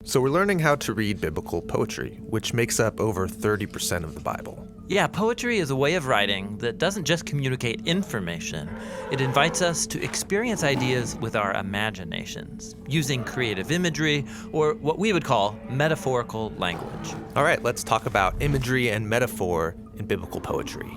So we're learning how to read biblical poetry, which makes up over 30% of the Bible. Yeah, poetry is a way of writing that doesn't just communicate information. It invites us to experience ideas with our imaginations, using creative imagery, or what we would call metaphorical language. All right, let's talk about imagery and metaphor in biblical poetry.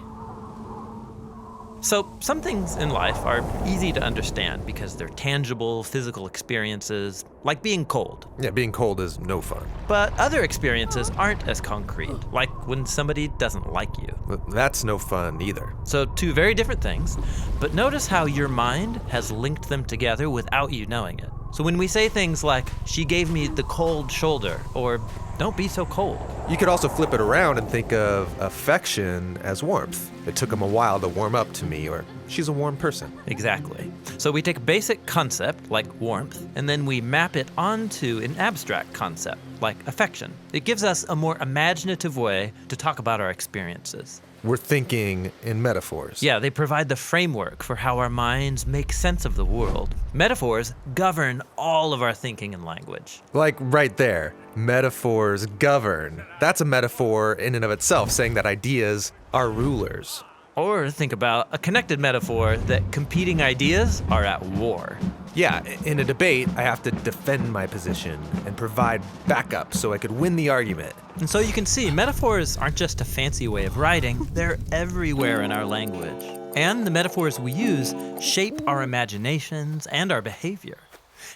So some things in life are easy to understand because they're tangible, physical experiences, like being cold. Yeah, being cold is no fun. But other experiences aren't as concrete, like when somebody doesn't like you. But that's no fun either. So two very different things, but notice how your mind has linked them together without you knowing it. So when we say things like, she gave me the cold shoulder, or don't be so cold. You could also flip it around and think of affection as warmth. It took him a while to warm up to me, or she's a warm person. Exactly. So we take a basic concept, like warmth, and then we map it onto an abstract concept, like affection. It gives us a more imaginative way to talk about our experiences. We're thinking in metaphors. Yeah, they provide the framework for how our minds make sense of the world. Metaphors govern all of our thinking and language. Like right there, metaphors govern. That's a metaphor in and of itself, saying that ideas are rulers. Or think about a connected metaphor that competing ideas are at war. Yeah, in a debate, I have to defend my position and provide backup so I could win the argument. And so you can see, metaphors aren't just a fancy way of writing, they're everywhere in our language. And the metaphors we use shape our imaginations and our behavior.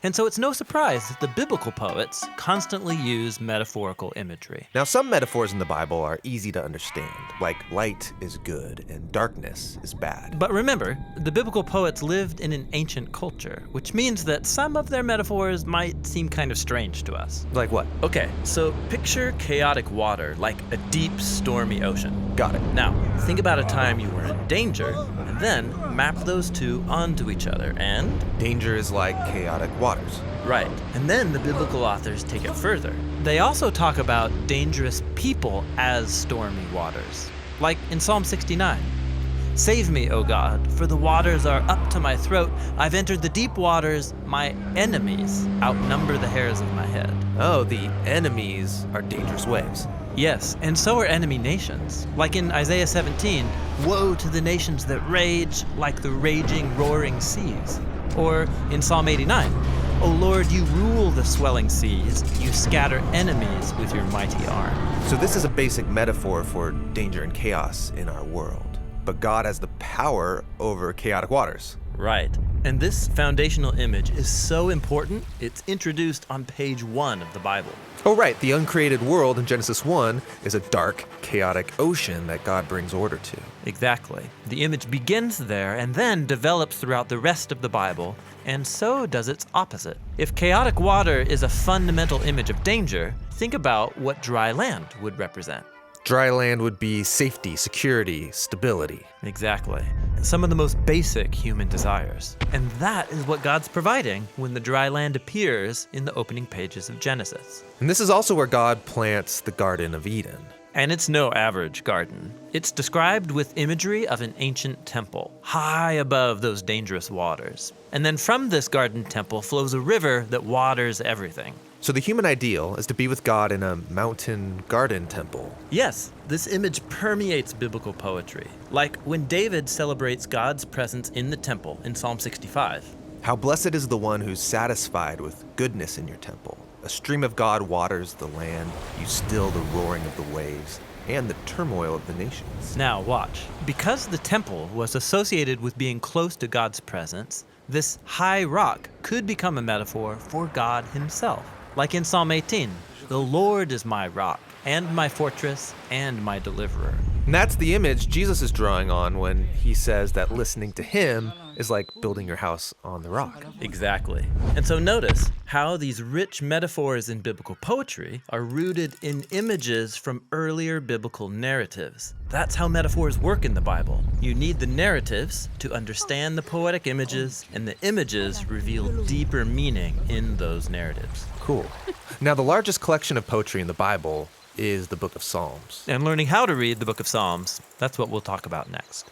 And so it's no surprise that the biblical poets constantly use metaphorical imagery. Now, some metaphors in the Bible are easy to understand, like light is good and darkness is bad. But remember, the biblical poets lived in an ancient culture, which means that some of their metaphors might seem kind of strange to us. Like what? Okay, so picture chaotic water, like a deep, stormy ocean. Got it. Now, think about a time you were in danger, and then map those two onto each other, and... Danger is like chaotic waters. Right, and then the biblical authors take it further. They also talk about dangerous people as stormy waters, like in Psalm 69. Save me, O God, for the waters are up to my throat. I've entered the deep waters. My enemies outnumber the hairs of my head. Oh, the enemies are dangerous waves. Yes, and so are enemy nations. Like in Isaiah 17, woe to the nations that rage like the raging, roaring seas. Or in Psalm 89, O Lord, you rule the swelling seas. You scatter enemies with your mighty arm. So this is a basic metaphor for danger and chaos in our world. But God has the power over chaotic waters. Right. And this foundational image is so important, it's introduced on page 1 of the Bible. Oh, right. The uncreated world in Genesis 1 is a dark, chaotic ocean that God brings order to. Exactly. The image begins there and then develops throughout the rest of the Bible, and so does its opposite. If chaotic water is a fundamental image of danger, think about what dry land would represent. Dry land would be safety, security, stability. Exactly. Some of the most basic human desires. And that is what God's providing when the dry land appears in the opening pages of Genesis. And this is also where God plants the Garden of Eden. And it's no average garden. It's described with imagery of an ancient temple, high above those dangerous waters. And then from this garden temple flows a river that waters everything. So the human ideal is to be with God in a mountain garden temple. Yes, this image permeates biblical poetry. Like when David celebrates God's presence in the temple in Psalm 65. How blessed is the one who's satisfied with goodness in your temple. A stream of God waters the land. You still the roaring of the waves and the turmoil of the nations. Now watch. Because the temple was associated with being close to God's presence, this high rock could become a metaphor for God himself. Like in Psalm 18, the Lord is my rock and my fortress and my deliverer. And that's the image Jesus is drawing on when he says that listening to him is like building your house on the rock. Exactly. And so notice how these rich metaphors in biblical poetry are rooted in images from earlier biblical narratives. That's how metaphors work in the Bible. You need the narratives to understand the poetic images, and the images reveal deeper meaning in those narratives. Cool. Now, the largest collection of poetry in the Bible is the Book of Psalms. And learning how to read the Book of Psalms, that's what we'll talk about next.